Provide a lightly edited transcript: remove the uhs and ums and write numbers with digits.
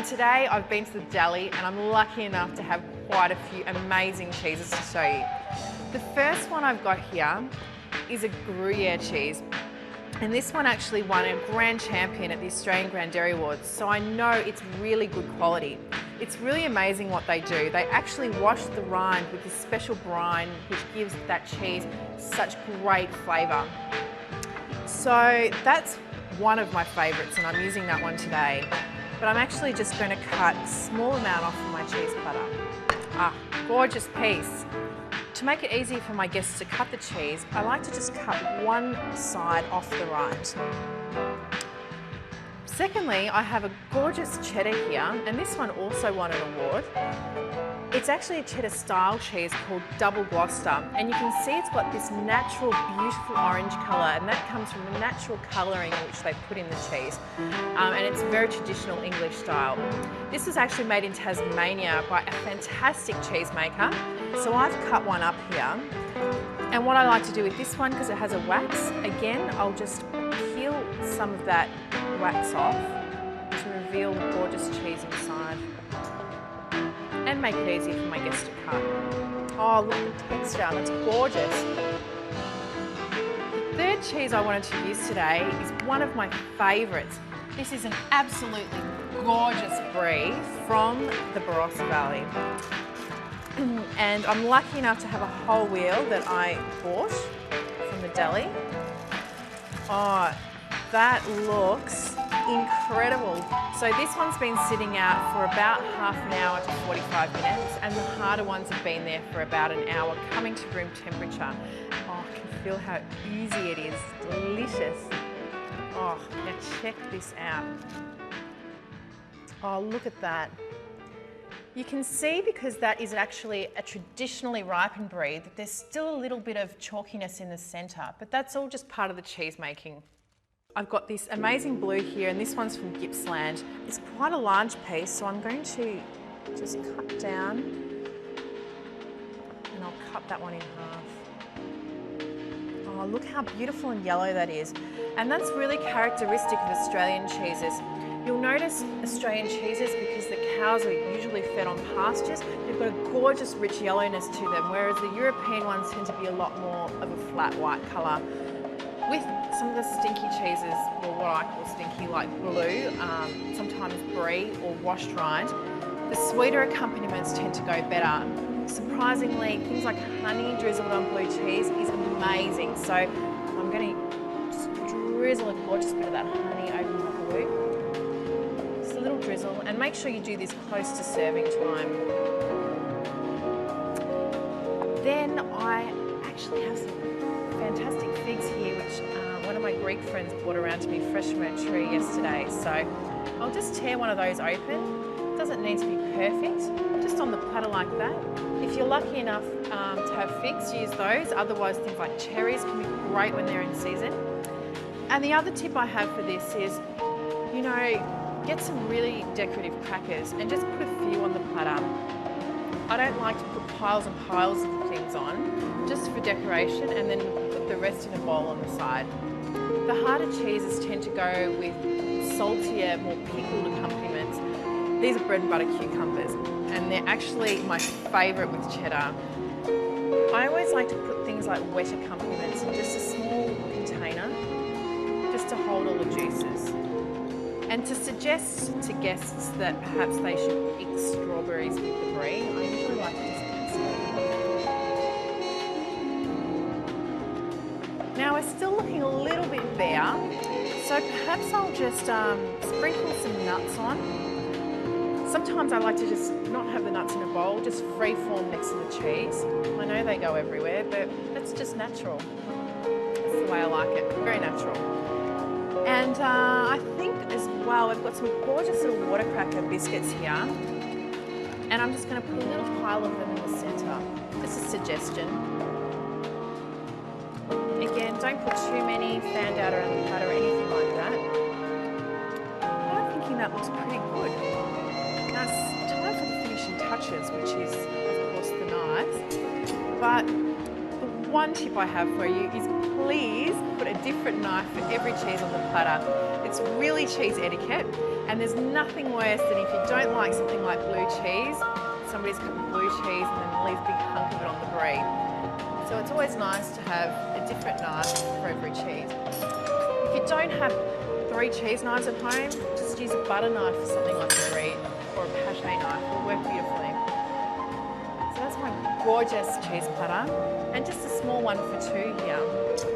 And today I've been to the deli and I'm lucky enough to have quite a few amazing cheeses to show you. The first one I've got here is a Gruyere cheese. And this one actually won a grand champion at the Australian Grand Dairy Awards, so I know it's really good quality. It's really amazing what they do. They actually wash the rind with this special brine which gives that cheese such great flavour. So that's one of my favourites and I'm using that one today. But I'm actually just going to cut a small amount off of my cheese platter. Ah, gorgeous piece. To make it easy for my guests to cut the cheese, I like to just cut one side off the rind. Secondly, I have a gorgeous cheddar here, and this one also won an award. It's actually a cheddar style cheese called Double Gloucester, and you can see it's got this natural, beautiful orange colour, and that comes from the natural colouring which they put in the cheese. And it's very traditional English style. This was actually made in Tasmania by a fantastic cheesemaker. So I've cut one up here, and what I like to do with this one, because it has a wax, again I'll just peel some of that wax off to reveal the gorgeous cheese inside and make it easy for my guests to cut. Oh, look at the texture, that's gorgeous. The third cheese I wanted to use today is one of my favourites. This is an absolutely gorgeous brie from the Barossa Valley. And I'm lucky enough to have a whole wheel that I bought from the deli. Oh, that looks incredible. So this one's been sitting out for about half an hour to 45 minutes, and the harder ones have been there for about an hour, coming to room temperature. Oh, I can feel how easy it is, delicious. Oh, now check this out. Oh, look at that. You can see, because that is actually a traditionally ripened brie, that there's still a little bit of chalkiness in the centre, but that's all just part of the cheese making. I've got this amazing blue here, and this one's from Gippsland. It's quite a large piece, so I'm going to just cut down, and I'll cut that one in half. Oh, look how beautiful and yellow that is. And that's really characteristic of Australian cheeses. You'll notice Australian cheeses, because the cows are usually fed on pastures, they've got a gorgeous rich yellowness to them, whereas the European ones tend to be a lot more of a flat white colour. With some of the stinky cheeses, or what I call stinky, like blue, sometimes brie or washed rind, the sweeter accompaniments tend to go better. Surprisingly, things like honey drizzled on blue cheese is amazing. So I'm going to just drizzle a gorgeous bit of that honey over my blue. Just a little drizzle, and make sure you do this close to serving time. Then I actually have some fantastic figs here, which one of my Greek friends brought around to me fresh from her tree yesterday. So I'll just tear one of those open. It doesn't need to be perfect, just on the platter like that. If you're lucky enough to have figs, use those. Otherwise, things like cherries can be great when they're in season. And the other tip I have for this is, you know, get some really decorative crackers and just put a few on the platter. I don't like to put piles and piles of things on, just for decoration, and then put the rest in a bowl on the side. The harder cheeses tend to go with saltier, more pickled accompaniments. These are bread and butter cucumbers, and they're actually my favourite with cheddar. I always like to put things like wet accompaniments in just a small container, just to hold all the juices. And to suggest to guests that perhaps they should pick strawberries with the brie, I usually like to just pick strawberries. Now we're still looking a little bit bare, so perhaps I'll just sprinkle some nuts on. Sometimes I like to just not have the nuts in a bowl, just free form next to the cheese. I know they go everywhere, but that's just natural. That's the way I like it, very natural. And I think as well, we've got some gorgeous little water cracker biscuits here. And I'm just going to put a little pile of them in the centre. Just a suggestion. Again, don't put too many fanned out around the platter or anything like that. I'm thinking that looks pretty good. Now it's time for the finishing touches, which is, of course, the knives. But the one tip I have for you is please put a different knife for every cheese on the platter. It's really cheese etiquette, and there's nothing worse than if you don't like something like blue cheese, somebody's cut the blue cheese and then leaves a big hunk of it on the brie. So it's always nice to have a different knife for every cheese. If you don't have 3 cheese knives at home, just use a butter knife for something like a brie, or a pâté knife. It'll work beautifully. So that's my gorgeous cheese platter, and just a small one for 2 here.